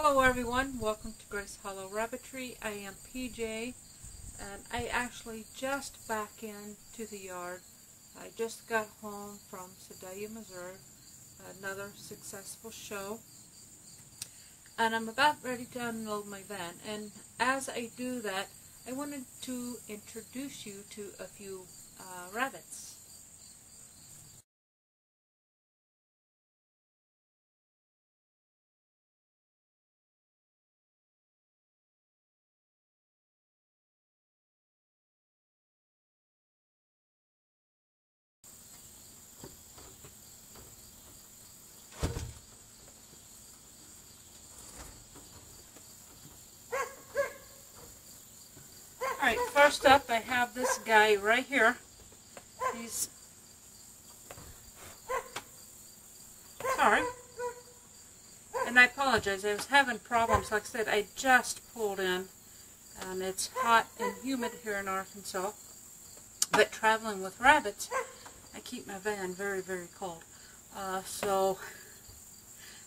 Hello everyone, welcome to Grace Hollow Rabbitry. I am PJ and I actually just back into the yard. I just got home from Sedalia, Missouri, another successful show, and I'm about ready to unload my van. And as I do that, I wanted to introduce you to a few rabbits. Alright, first up I have this guy right here. He's... sorry. And I apologize, I was having problems. Like I said, I just pulled in and it's hot and humid here in Arkansas. But traveling with rabbits, I keep my van very, very cold. So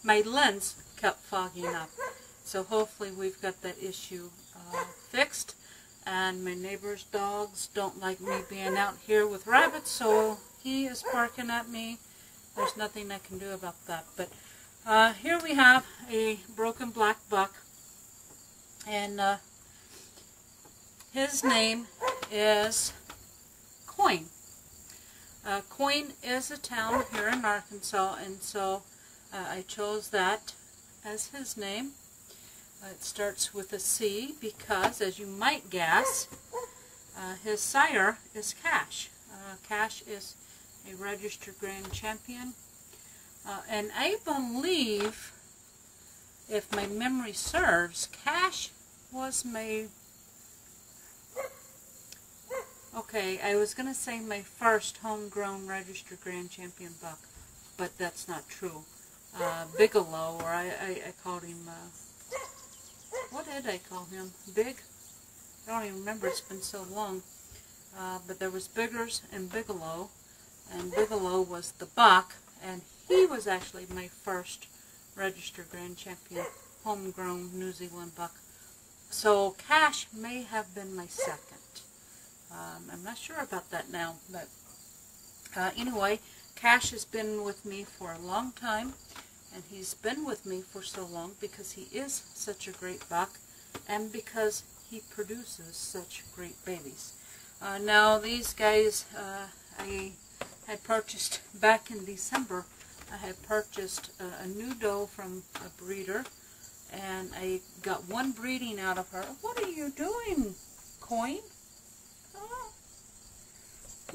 my lens kept fogging up. So hopefully we've got that issue fixed. And my neighbor's dogs don't like me being out here with rabbits, so he is barking at me. There's nothing I can do about that. But here we have a broken black buck, and his name is Coin. Coin is a town here in Arkansas, and so I chose that as his name. It starts with a C because, as you might guess, his sire is Cash. Cash is a registered grand champion. And I believe, if my memory serves, Cash was my... okay, I was going to say my first homegrown registered grand champion buck, but that's not true. Bigelow, or I called him... what did I call him? Big? I don't even remember, it's been so long. But there was Biggers and Bigelow, and Bigelow was the buck, and he was actually my first registered grand champion, homegrown New Zealand buck. So Cash may have been my second. I'm not sure about that now, but anyway, Cash has been with me for a long time. And he's been with me for so long because he is such a great buck and because he produces such great babies. Now these guys I had purchased back in December. I had purchased a new doe from a breeder, and I got one breeding out of her. What are you doing, Coin? Oh,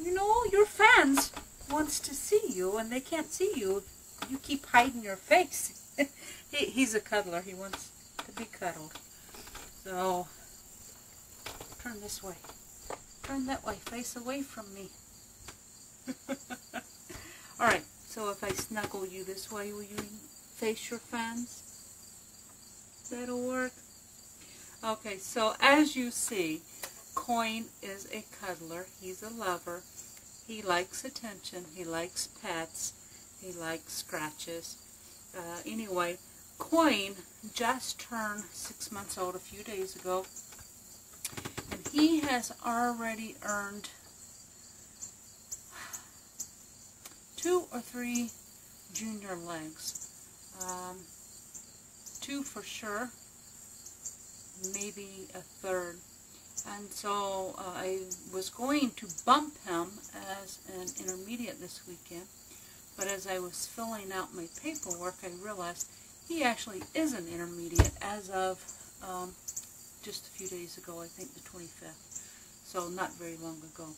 you know, your fans wants to see you and they can't see you. You keep hiding your face. He's a cuddler. He wants to be cuddled. So, turn this way. Turn that way. Face away from me. Alright, so if I snuggle you this way, will you face your fans? That'll work. Okay, so as you see, Coin is a cuddler. He's a lover. He likes attention. He likes pets. He likes scratches. Anyway, Coin just turned 6 months old a few days ago, and he has already earned 2 or 3 junior legs. 2 for sure, maybe a third. And so I was going to bump him as an intermediate this weekend. But as I was filling out my paperwork, I realized he actually is an intermediate as of just a few days ago, I think the 25th. So not very long ago.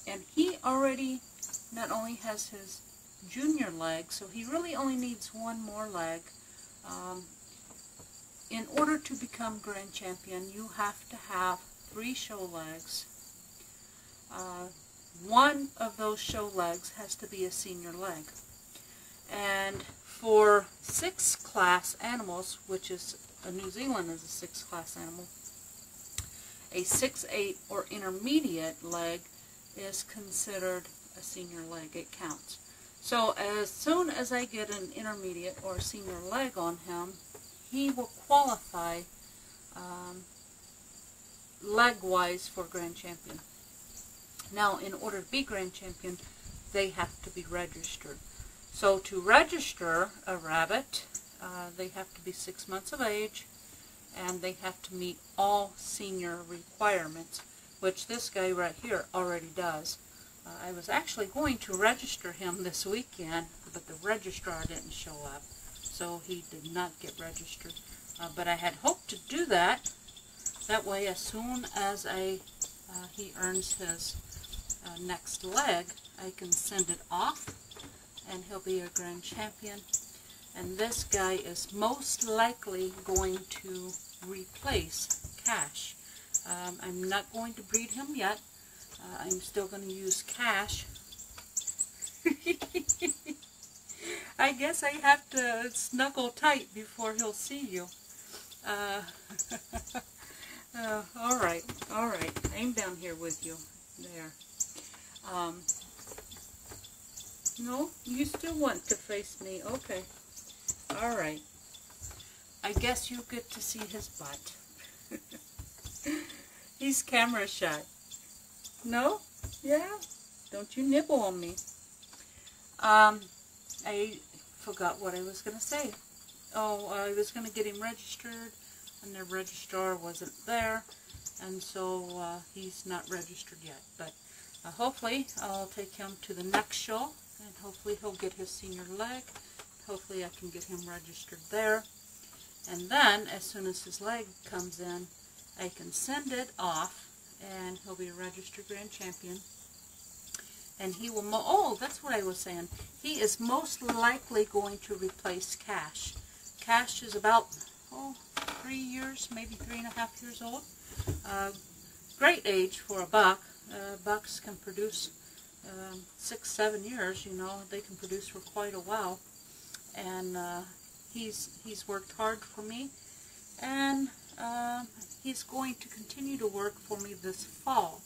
And he already not only has his junior leg, so he really only needs one more leg. In order to become grand champion, you have to have 3 show legs. One of those show legs has to be a senior leg. And for 6 class animals, which is New Zealand is a 6 class animal, a 6/8 or intermediate leg is considered a senior leg. It counts. So as soon as I get an intermediate or senior leg on him, he will qualify leg-wise for Grand Champion. Now, in order to be Grand Champion, they have to be registered. So to register a rabbit, they have to be 6 months of age, and they have to meet all senior requirements, which this guy right here already does. I was actually going to register him this weekend, but the registrar didn't show up, so he did not get registered. But I had hoped to do that. That way, as soon as he earns his next leg, I can send it off, and he'll be a Grand Champion. And this guy is most likely going to replace Cash. I'm not going to breed him yet. I'm still going to use Cash. I guess I have to snuggle tight before he'll see you. Alright. I'm down here with you. There. No, you still want to face me. Okay. Alright. I guess you get to see his butt. He's camera shy. No? Yeah? Don't you nibble on me. I forgot what I was going to say. Oh, I was going to get him registered, and the registrar wasn't there, and so he's not registered yet. But hopefully I'll take him to the next show, and hopefully he'll get his senior leg. Hopefully I can get him registered there. And then, as soon as his leg comes in, I can send it off, and he'll be a registered Grand Champion. And he will, oh, that's what I was saying. He is most likely going to replace Cash. Cash is about, 3 years, maybe 3.5 years old. Great age for a buck. Bucks can produce 6-7 years, you know. They can produce for quite a while. And he's worked hard for me. And he's going to continue to work for me this fall.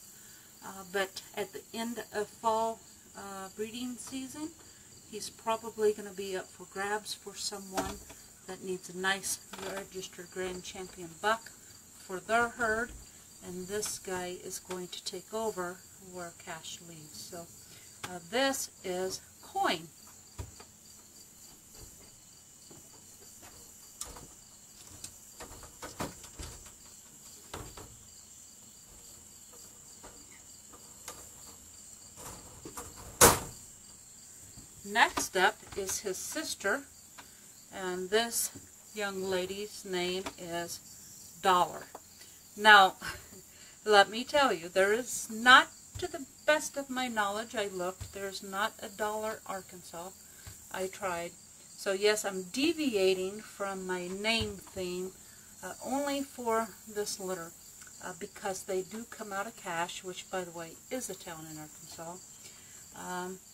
But at the end of fall breeding season, he's probably going to be up for grabs for someone that needs a nice registered Grand Champion buck for their herd, and this guy is going to take over where Cash leaves. So this is Coin. Next up is his sister, and this young lady's name is Dollar. Now, let me tell you, there is not, to the best of my knowledge, I looked, there's not a Dollar, Arkansas. I tried. So yes, I'm deviating from my name theme only for this litter, because they do come out of Cache, which, by the way, is a town in Arkansas.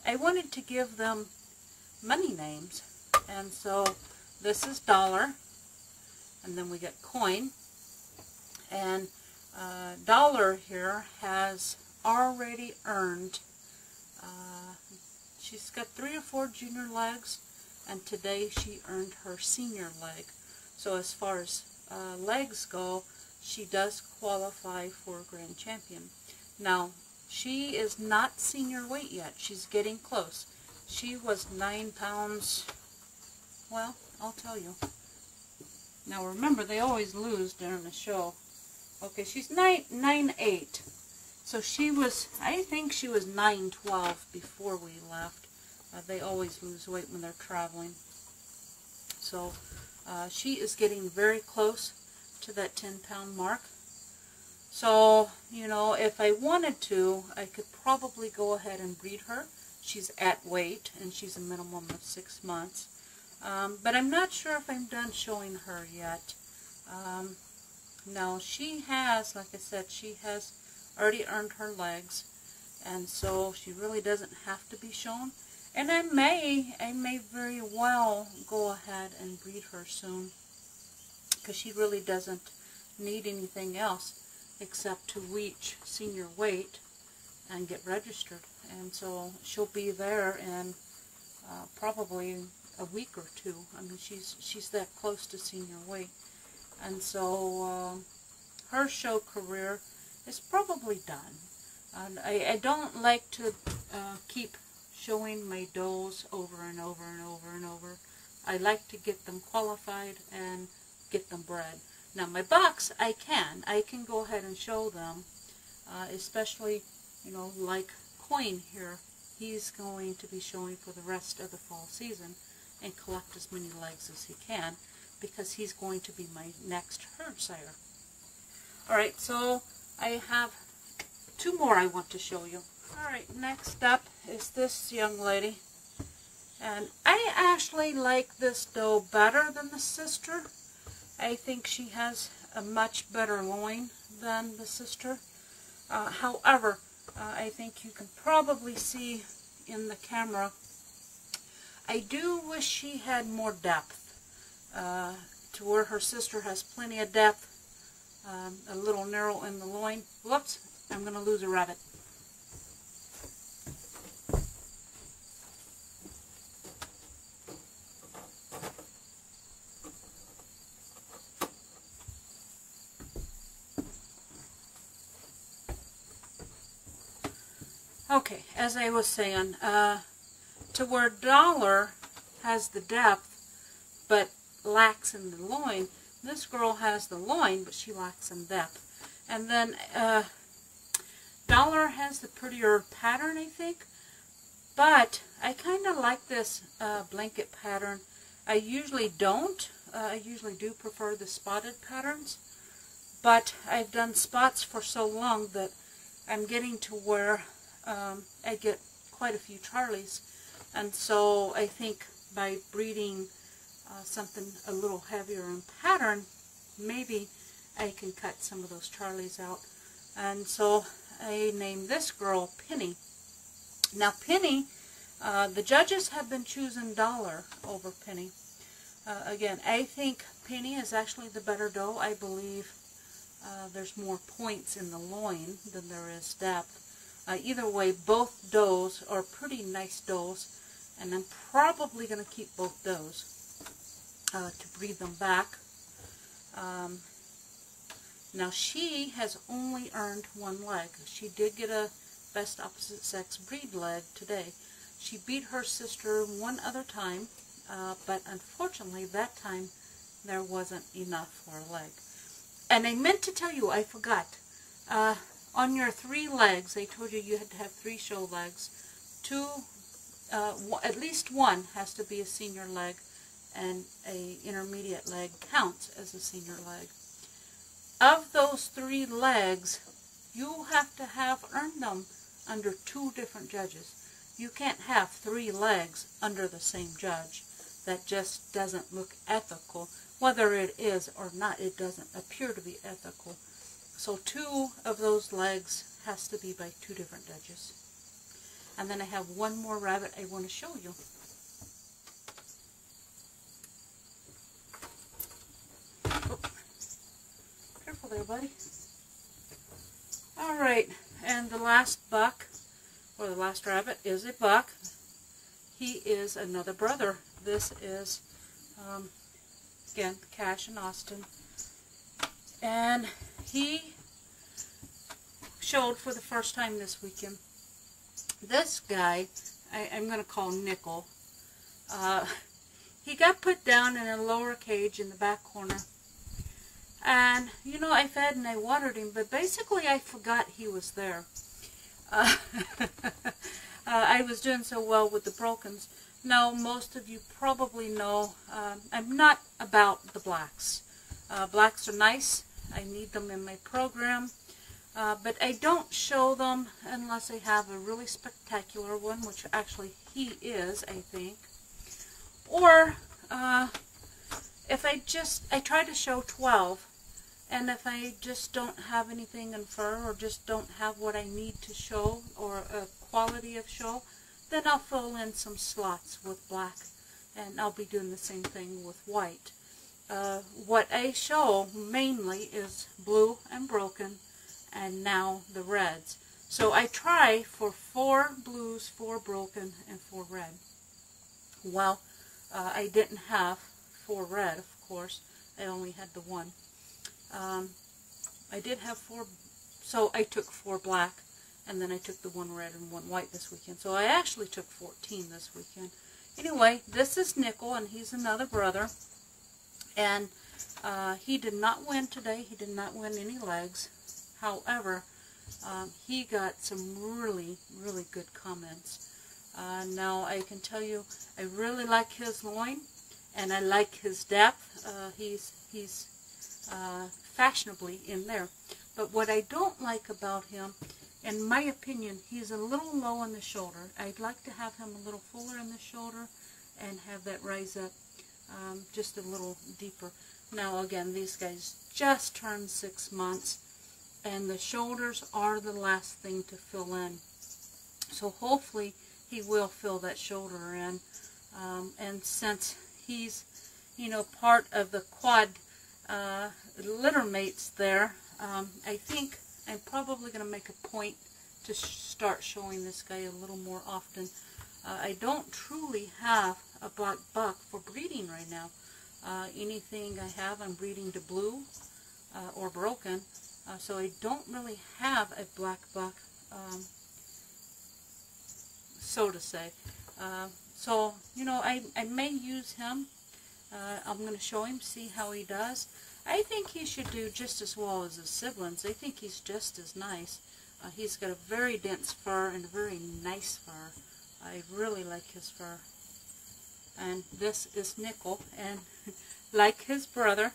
I wanted to give them money names, and so this is Dollar, and then we get Coin, and Dollar here has already earned, she's got 3 or 4 junior legs, and today she earned her senior leg. So as far as legs go, she does qualify for Grand Champion. Now, she is not senior weight yet. She's getting close. She was 9 pounds, well, I'll tell you. Now remember, they always lose during the show. Okay, she's 9'8". So she was, I think she was 9'12" before we left. They always lose weight when they're traveling. So she is getting very close to that 10-pound mark. So, you know, if I wanted to, I could probably go ahead and breed her. She's at weight, and she's a minimum of 6 months. But I'm not sure if I'm done showing her yet. No, she has, like I said, she has already earned her legs, and so she really doesn't have to be shown. And I may very well go ahead and breed her soon, because she really doesn't need anything else except to reach senior weight and get registered. And so she'll be there in probably a week or two. I mean, she's that close to senior weight. And so her show career is probably done. And I don't like to keep showing my does over and over and over and over. I like to get them qualified and get them bred. Now my bucks, I can go ahead and show them, especially, you know, like Coin here. He's going to be showing for the rest of the fall season and collect as many legs as he can, because he's going to be my next herd sire. Alright, so I have two more I want to show you. Alright, next up is this young lady. And I actually like this doe better than the sister. I think she has a much better loin than the sister. However, I think you can probably see in the camera, I do wish she had more depth, to where her sister has plenty of depth, a little narrow in the loin. Whoops, I'm going to lose a rabbit. Okay, as I was saying, to where Dollar has the depth but lacks in the loin, this girl has the loin but she lacks in depth. And then Dollar has the prettier pattern, I think, but I kind of like this blanket pattern. I usually don't. I usually do prefer the spotted patterns, but I've done spots for so long that I'm getting to where I get quite a few Charlies, and so I think by breeding something a little heavier in pattern, maybe I can cut some of those Charlies out. And so I named this girl Penny. Now Penny, the judges have been choosing Dollar over Penny. Again, I think Penny is actually the better doe. I believe there's more points in the loin than there is depth. Either way, both does are pretty nice does, and I'm probably going to keep both does to breed them back. Now she has only earned one leg. She did get a best opposite sex breed leg today. She beat her sister one other time, but unfortunately that time there wasn't enough for a leg. And I meant to tell you, I forgot. On your 3 legs, I told you you had to have 3 show legs. At least one has to be a senior leg, and a intermediate leg counts as a senior leg. Of those 3 legs, you have to have earned them under 2 different judges. You can't have 3 legs under the same judge. That just doesn't look ethical. Whether it is or not, it doesn't appear to be ethical. So 2 of those legs has to be by 2 different judges. And then I have one more rabbit I want to show you. Oh, careful there, buddy. Alright, and the last buck, or the last rabbit, is a buck. He is another brother. This is, again, Cash and Austin. And he showed for the first time this weekend. This guy, I'm going to call Nickel, he got put down in a lower cage in the back corner. And, you know, I fed and I watered him, but basically I forgot he was there. I was doing so well with the brokens. Now, most of you probably know I'm not about the blacks. Blacks are nice. I need them in my program. But I don't show them unless I have a really spectacular one, which actually he is, I think. Or if I try to show 12, and if I just don't have anything in fur, or just don't have what I need to show, or a quality of show, then I'll fill in some slots with black, and I'll be doing the same thing with white. What I show mainly is blue and broken, and now the reds. So I try for 4 blues, 4 broken, and 4 red. Well, I didn't have 4 red, of course. I only had the 1. I did have 4, so I took 4 black, and then I took the 1 red and 1 white this weekend. So I actually took 14 this weekend. Anyway, this is Nickel, and he's another brother. And he did not win today. He did not win any legs. However, he got some really, really good comments. Now, I can tell you, I really like his loin, and I like his depth. He's fashionably in there. But what I don't like about him, in my opinion, he's a little low in the shoulder. I'd like to have him a little fuller in the shoulder and have that rise up just a little deeper. Now, again, these guys just turned 6 months, and the shoulders are the last thing to fill in. So hopefully he will fill that shoulder in. And since he's, you know, part of the quad litter mates there, I think I'm probably going to make a point to start showing this guy a little more often. I don't truly have a black buck for breeding right now. Anything I have, I'm breeding to blue or broken. So I don't really have a black buck, so to say. So, you know, I may use him. I'm going to show him, see how he does. I think he should do just as well as his siblings. I think he's just as nice. He's got a very dense fur and a very nice fur. I really like his fur. And this is Nickel, and like his brother,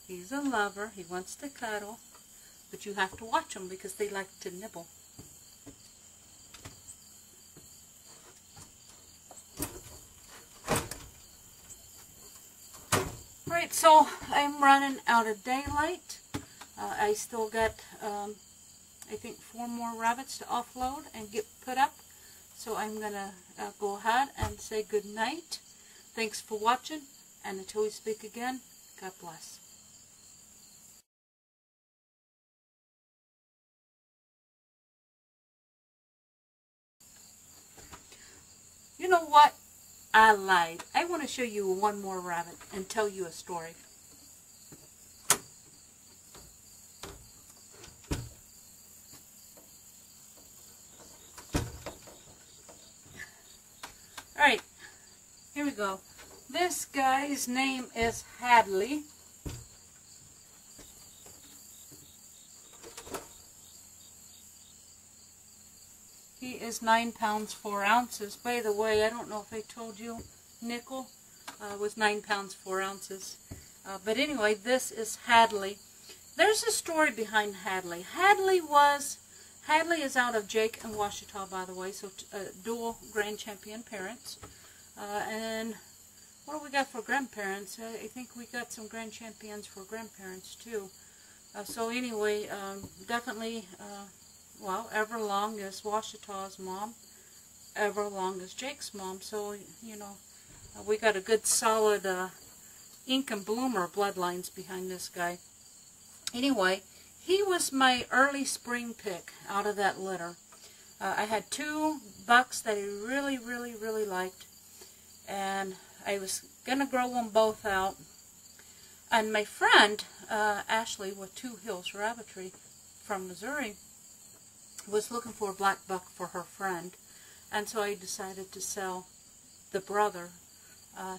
he's a lover. He wants to cuddle, but you have to watch them because they like to nibble. Alright, so I'm running out of daylight. I still got, I think, 4 more rabbits to offload and get put up. So I'm going to go ahead and say good night. Thanks for watching, and until we speak again, God bless. You know what? I lied. I want to show you one more rabbit and tell you a story. Alright, here we go. This guy's name is Hadley. He is 9 pounds 4 ounces. By the way, I don't know if I told you, Nickel was 9 pounds 4 ounces. But anyway, this is Hadley. There's a story behind Hadley. Hadley is out of Jake and Washita, by the way, so dual grand champion parents. And what do we got for grandparents? I think we got some grand champions for grandparents too. So anyway, definitely, well, Everlong is Washita's mom. Everlong is Jake's mom. So, you know, we got a good solid ink and bloomer bloodlines behind this guy. Anyway, he was my early spring pick out of that litter. I had 2 bucks that I really, really, really liked. And I was going to grow them both out. And my friend, Ashley, with 2 Hills Rabbitry from Missouri, was looking for a black buck for her friend. And so I decided to sell the brother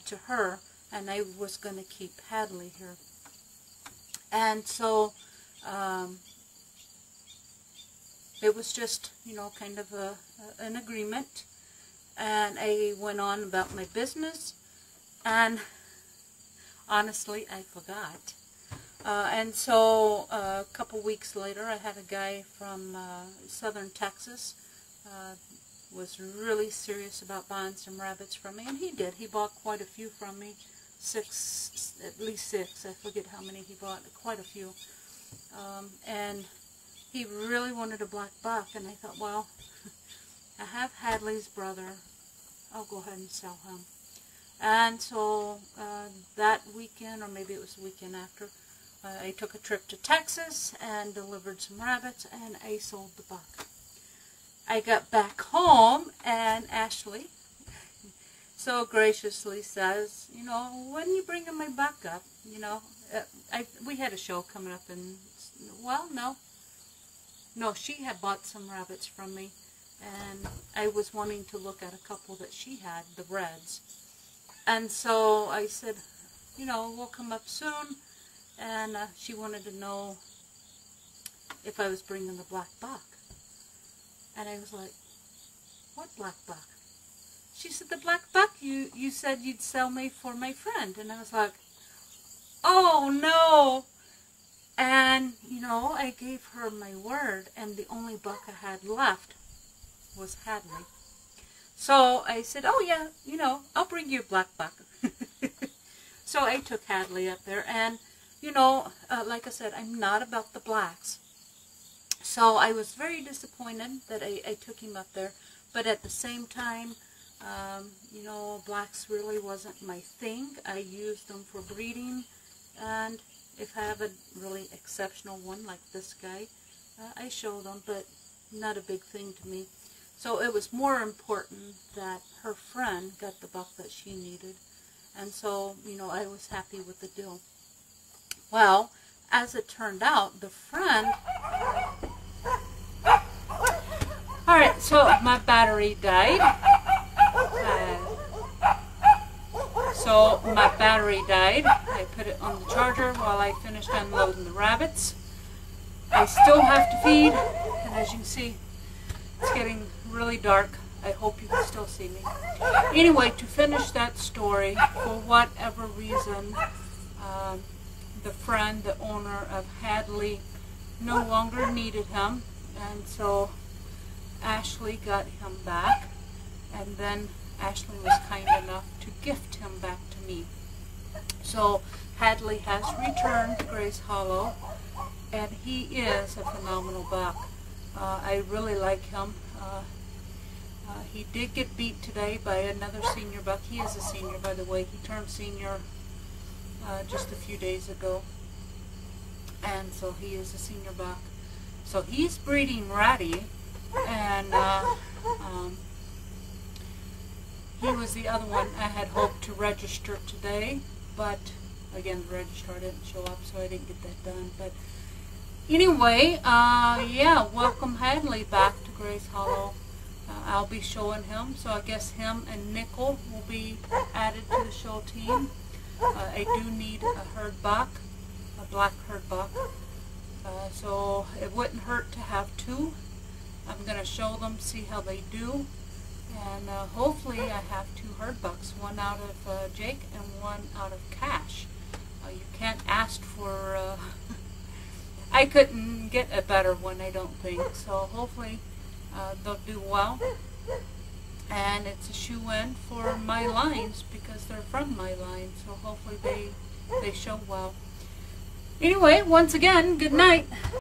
to her. And I was going to keep Hadley here. And so it was just, you know, kind of an agreement. And I went on about my business, and honestly, I forgot. And so a couple weeks later, I had a guy from southern Texas, was really serious about buying some rabbits from me, and he did. He bought quite a few from me, 6, at least 6. I forget how many he bought, quite a few. And he really wanted a black buck, and I thought, well, I have Hadley's brother. I'll go ahead and sell him. And so that weekend, or maybe it was the weekend after, I took a trip to Texas and delivered some rabbits, and I sold the buck. I got back home, and Ashley so graciously says, you know, when are you bringing my buck up? You know, we had a show coming up in, well, no, she had bought some rabbits from me, and I was wanting to look at a couple that she had, the reds. And so I said, you know, we'll come up soon, and she wanted to know if I was bringing the black buck. And I was like, what black buck? She said, the black buck you said you'd sell me for my friend. And I was like, oh no. And, you know, I gave her my word, and the only buck I had left was Hadley. So I said, oh yeah, you know, I'll bring you a black buck. So I took Hadley up there, and, you know, like I said, I'm not about the blacks. So I was very disappointed that I took him up there, but at the same time, you know, blacks really wasn't my thing. I used them for breeding, and if I have a really exceptional one like this guy, I show them, but not a big thing to me. So it was more important that her friend got the buck that she needed, and so, you know, I was happy with the deal. Well, as it turned out, the friend... Alright, so my battery died. I put it on the charger while I finished unloading the rabbits. I still have to feed, and as you can see, it's getting really dark. I hope you can still see me. Anyway, to finish that story, for whatever reason, the friend, the owner of Hadley, no longer needed him, and so Ashley got him back, and then Ashley was kind enough to gift him back to me. So Hadley has returned to Grace Hollow, and he is a phenomenal buck. I really like him. He did get beat today by another senior buck. He is a senior, by the way. He turned senior just a few days ago, and so he is a senior buck. So he's breeding Ratty, and he was the other one I had hoped to register today, but again, the registrar didn't show up, so I didn't get that done. But anyway, yeah, welcome Hadley back to Grace Hollow. I'll be showing him, so I guess him and Nickel will be added to the show team. I do need a herd buck, a black herd buck, so it wouldn't hurt to have two. I'm going to show them, see how they do, and hopefully I have two herd bucks, one out of Jake and one out of Cash. You can't ask for, I couldn't get a better one, I don't think, so hopefully they'll do well, and it's a shoe-in for my lines because they're from my line, so hopefully they show well. Anyway, once again, good night.